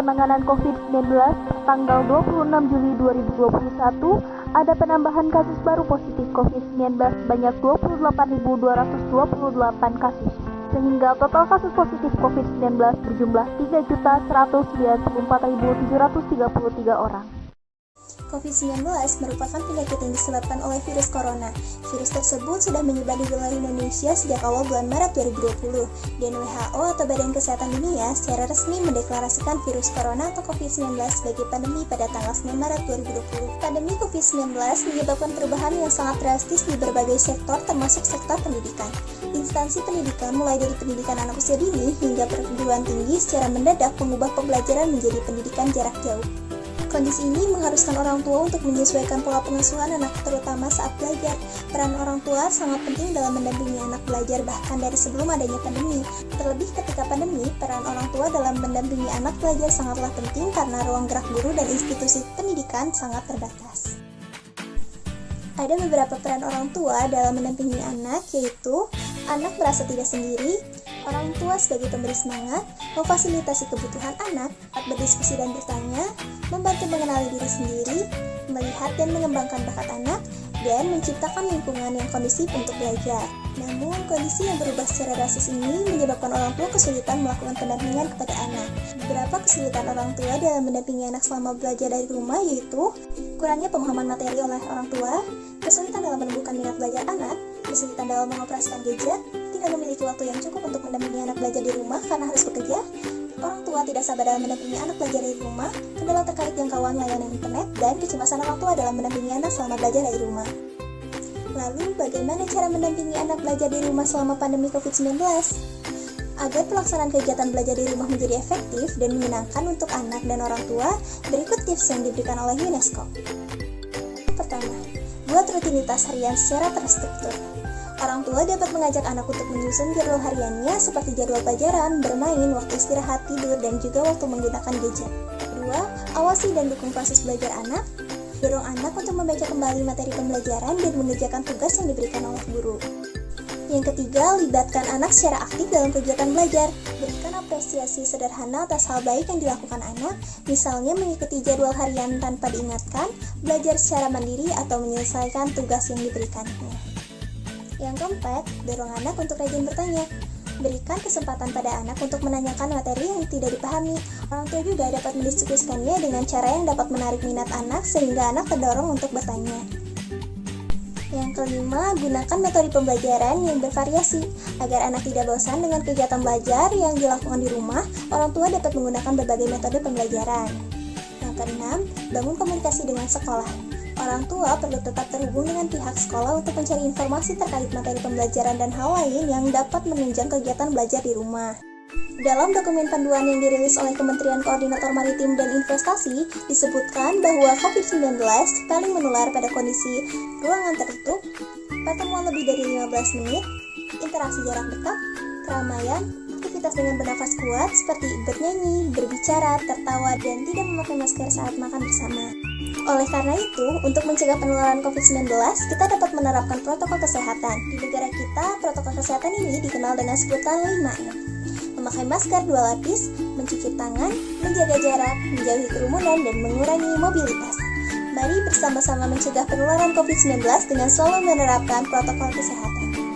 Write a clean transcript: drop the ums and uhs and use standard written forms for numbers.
Penanganan COVID-19 tanggal 26 Juli 2021, ada penambahan kasus baru positif COVID-19 sebanyak 28.228 kasus, sehingga total kasus positif COVID-19 berjumlah 3.194.733 orang. COVID-19 merupakan penyakit yang disebabkan oleh virus corona. Virus tersebut sudah menyebar di wilayah Indonesia sejak awal bulan Maret 2020, dan WHO atau Badan Kesehatan Dunia secara resmi mendeklarasikan virus corona atau COVID-19 sebagai pandemi pada tanggal 9 Maret 2020. Pandemi COVID-19 menyebabkan perubahan yang sangat drastis di berbagai sektor termasuk sektor pendidikan. Instansi pendidikan mulai dari pendidikan anak usia dini hingga perguruan tinggi secara mendadak mengubah pembelajaran menjadi pendidikan jarak jauh. Kondisi ini mengharuskan orang tua untuk menyesuaikan pola pengasuhan anak, terutama saat belajar. Peran orang tua sangat penting dalam mendampingi anak belajar bahkan dari sebelum adanya pandemi. Terlebih ketika pandemi, peran orang tua dalam mendampingi anak belajar sangatlah penting karena ruang gerak guru dan institusi pendidikan sangat terbatas. Ada beberapa peran orang tua dalam mendampingi anak, yaitu anak merasa tidak sendiri, orang tua sebagai pemberi semangat, memfasilitasi kebutuhan anak, berdiskusi dan bertanya, membantu mengenali diri sendiri, melihat dan mengembangkan bakat anak, dan menciptakan lingkungan yang kondusif untuk belajar. Namun, kondisi yang berubah secara drastis ini menyebabkan orang tua kesulitan melakukan pendampingan kepada anak. Beberapa kesulitan orang tua dalam mendampingi anak selama belajar dari rumah yaitu kurangnya pemahaman materi oleh orang tua, kesulitan dalam menumbuhkan minat belajar anak, kesulitan dalam mengoperasikan gadget, tidak memiliki waktu yang cukup untuk mendampingi anak belajar di rumah karena harus bekerja, orang tua tidak sabar dalam mendampingi anak belajar dari rumah, kendala terkait jangkauan layanan internet, dan kecemasan orang tua dalam mendampingi anak selama belajar dari rumah. Lalu, bagaimana cara mendampingi anak belajar di rumah selama pandemi COVID-19? Agar pelaksanaan kegiatan belajar di rumah menjadi efektif dan menyenangkan untuk anak dan orang tua, berikut tips yang diberikan oleh UNESCO. Pertama, buat rutinitas harian secara terstruktur. Orang tua dapat mengajak anak untuk menyusun jadwal hariannya seperti jadwal pelajaran, bermain, waktu istirahat, tidur, dan juga waktu menggunakan gadget. Kedua, awasi dan dukung proses belajar anak. Dorong anak untuk membaca kembali materi pembelajaran dan mengerjakan tugas yang diberikan oleh guru. Yang ketiga, libatkan anak secara aktif dalam kegiatan belajar. Berikan apresiasi sederhana atas hal baik yang dilakukan anak, misalnya mengikuti jadwal harian tanpa diingatkan, belajar secara mandiri, atau menyelesaikan tugas yang diberikannya. Yang keempat, dorong anak untuk rajin bertanya. Berikan kesempatan pada anak untuk menanyakan materi yang tidak dipahami. Orang tua juga dapat mendiskusikannya dengan cara yang dapat menarik minat anak sehingga anak terdorong untuk bertanya. Yang kelima, gunakan metode pembelajaran yang bervariasi. Agar anak tidak bosan dengan kegiatan belajar yang dilakukan di rumah, orang tua dapat menggunakan berbagai metode pembelajaran. Yang keenam, bangun komunikasi dengan sekolah. Orang tua perlu tetap terhubung dengan pihak sekolah untuk mencari informasi terkait materi pembelajaran dan hal lain yang dapat menunjang kegiatan belajar di rumah. Dalam dokumen panduan yang dirilis oleh Kementerian Koordinator Maritim dan Investasi, disebutkan bahwa COVID-19 paling menular pada kondisi ruangan tertutup, pertemuan lebih dari 15 menit, interaksi jarak dekat, keramaian, aktivitas dengan bernafas kuat seperti bernyanyi, berbicara, tertawa, dan tidak memakai masker saat makan bersama. Oleh karena itu, untuk mencegah penularan COVID-19, kita dapat menerapkan protokol kesehatan. Di negara kita, protokol kesehatan ini dikenal dengan sebutan 5M. Memakai masker 2 lapis, mencuci tangan, menjaga jarak, menjauhi kerumunan, dan mengurangi mobilitas. Mari bersama-sama mencegah penularan COVID-19 dengan selalu menerapkan protokol kesehatan.